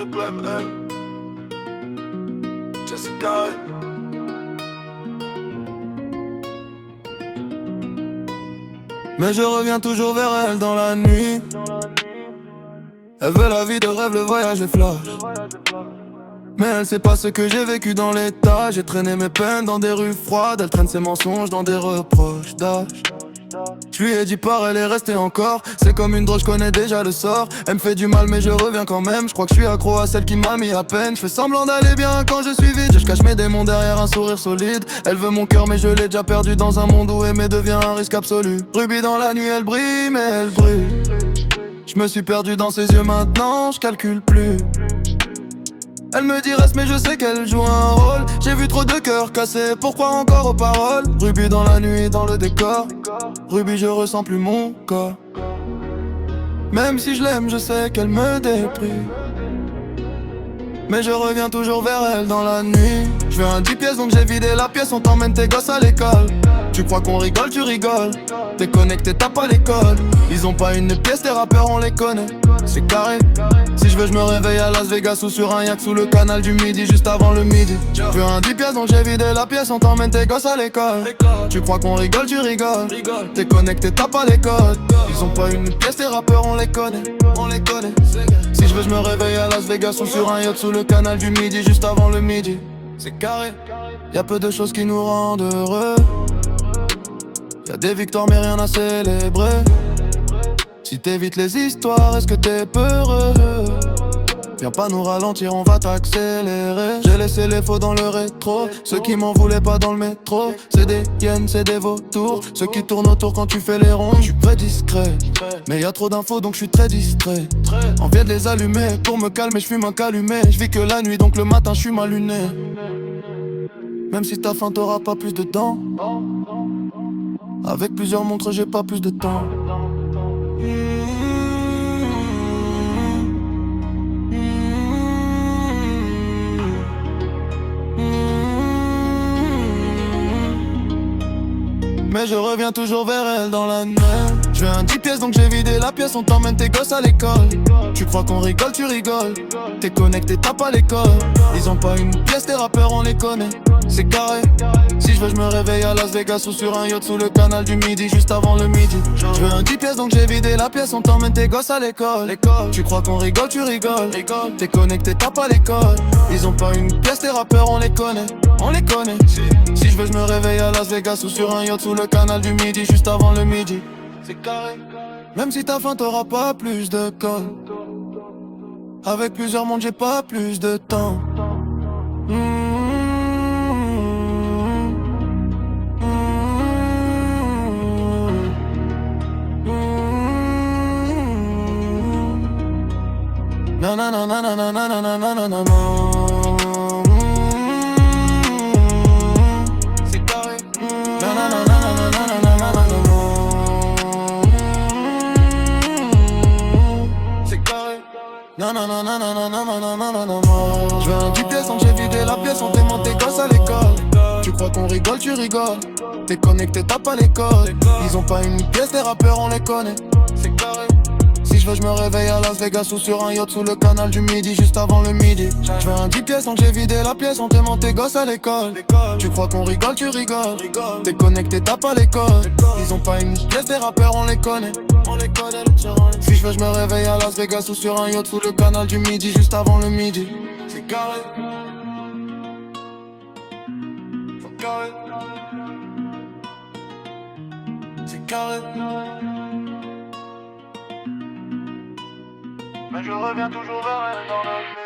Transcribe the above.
Triple M, Jessica. Mais je reviens toujours vers elle dans la nuit. Elle veut la vie de rêve, le voyage est flash. Mais elle sait pas ce que j'ai vécu dans l'état. J'ai traîné mes peines dans des rues froides. Elle traîne ses mensonges dans des reproches d'âge. Je lui ai dit part, elle est restée encore. C'est comme une drogue, je connais déjà le sort. Elle me fait du mal mais je reviens quand même. Je crois que je suis accro à celle qui m'a mis à peine. Je fais semblant d'aller bien quand je suis vide. Je cache mes démons derrière un sourire solide. Elle veut mon cœur mais je l'ai déjà perdu dans un monde où aimer devient un risque absolu. Rubis dans la nuit, elle brille mais elle brûle. Je me suis perdu dans ses yeux maintenant, je calcule plus. Elle me dit reste mais je sais qu'elle joue un rôle. J'ai vu trop de cœurs cassés, pourquoi encore aux paroles? Rubis dans la nuit, dans le décor. Rubis je ressens plus mon corps. Même si je l'aime je sais qu'elle me déprime. Mais je reviens toujours vers elle dans la nuit. Je veux un 10 pièces donc j'ai vidé la pièce. On t'emmène tes gosses à l'école. Tu crois qu'on rigole, tu rigoles. T'es connecté, t'as pas l'école. Ils ont pas une pièce, tes rappeurs on les connaît. C'est carré. Si je veux je me réveille à Las Vegas ou sur un yacht sous le canal du Midi juste avant le midi. Je veux un 10 pièces donc j'ai vidé la pièce. On t'emmène tes gosses à l'école. Tu crois qu'on rigole, tu rigoles. T'es connecté, t'as pas l'école. Ils ont pas une pièce, tes rappeurs on les connaît. On les connaît. Si je veux je me réveille à Las Vegas ou sur un yacht sous le canal du Midi juste avant le midi. C'est carré. Y'a peu de choses qui nous rendent heureux. Y'a des victoires mais rien à célébrer. Si t'évites les histoires, est-ce que t'es peureux? Viens pas nous ralentir, on va t'accélérer. J'ai laissé les faux dans le rétro. Ceux qui m'en voulaient pas dans le métro. C'est des hyènes, c'est des vautours. Ceux qui tournent autour quand tu fais les ronds. J'suis très discret, mais y a trop d'infos donc j'suis très distrait. On vient de les allumer, pour me calmer j'fume un calumet. J'vis que la nuit donc le matin j'suis mal luné. Même si t'as faim t'auras pas plus de temps. Avec plusieurs montres j'ai pas plus de temps. Mais je reviens toujours vers elle dans la nuit. Je veux un 10 pièces donc j'ai vidé la pièce. On t'emmène tes gosses à l'école. Tu crois qu'on rigole, tu rigoles. T'es connecté, t'as pas l'école. Ils ont pas une pièce, tes rappeurs on les connaît. C'est carré. Si je veux je me réveille à Las Vegas ou sur un yacht sous le canal du Midi juste avant le midi. Je veux un 10 pièces donc j'ai vidé la pièce. On t'emmène tes gosses à l'école. Tu crois qu'on rigole, tu rigoles. T'es connecté, t'as pas l'école. Ils ont pas une pièce, tes rappeurs on les connaît. On les connaît. Si je veux je me réveille à Las Vegas ou sur un yacht sous le canal du Midi juste avant le midi. C'est carré. Même si t'as faim t'auras pas plus de col. Avec plusieurs mondes j'ai pas plus de temps. Na na na na na na na na na na na. C'est carré. Na na na na na na na na na na. C'est carré. Na na na na na na na na na na na. Je veux un 10 pièces donc j'ai vidé la pièce. On t'aimant tes gosses à l'école. Tu crois qu'on rigole, tu rigoles. T'es connecté, t'as pas l'école. Ils ont pas une pièce, tes rappeurs on les connaît. C'est carré. Si je veux je me réveille à Las Vegas ou sur un yacht sous le canal du Midi juste avant le midi. Je veux un 10 pièces donc j'ai vidé la pièce. On t'aimant tes gosses à l'école. Tu crois qu'on rigole, tu rigoles. T'es connecté, t'as pas l'école. Ils ont pas une pièce, des rappeurs on les connaît. On les connaît. Si je veux je me réveille à Las Vegas ou sur un yacht sous le canal du Midi juste avant le midi. C'est carré. C'est carré. C'est carré. Mais je reviens toujours vers elle dans la nuit.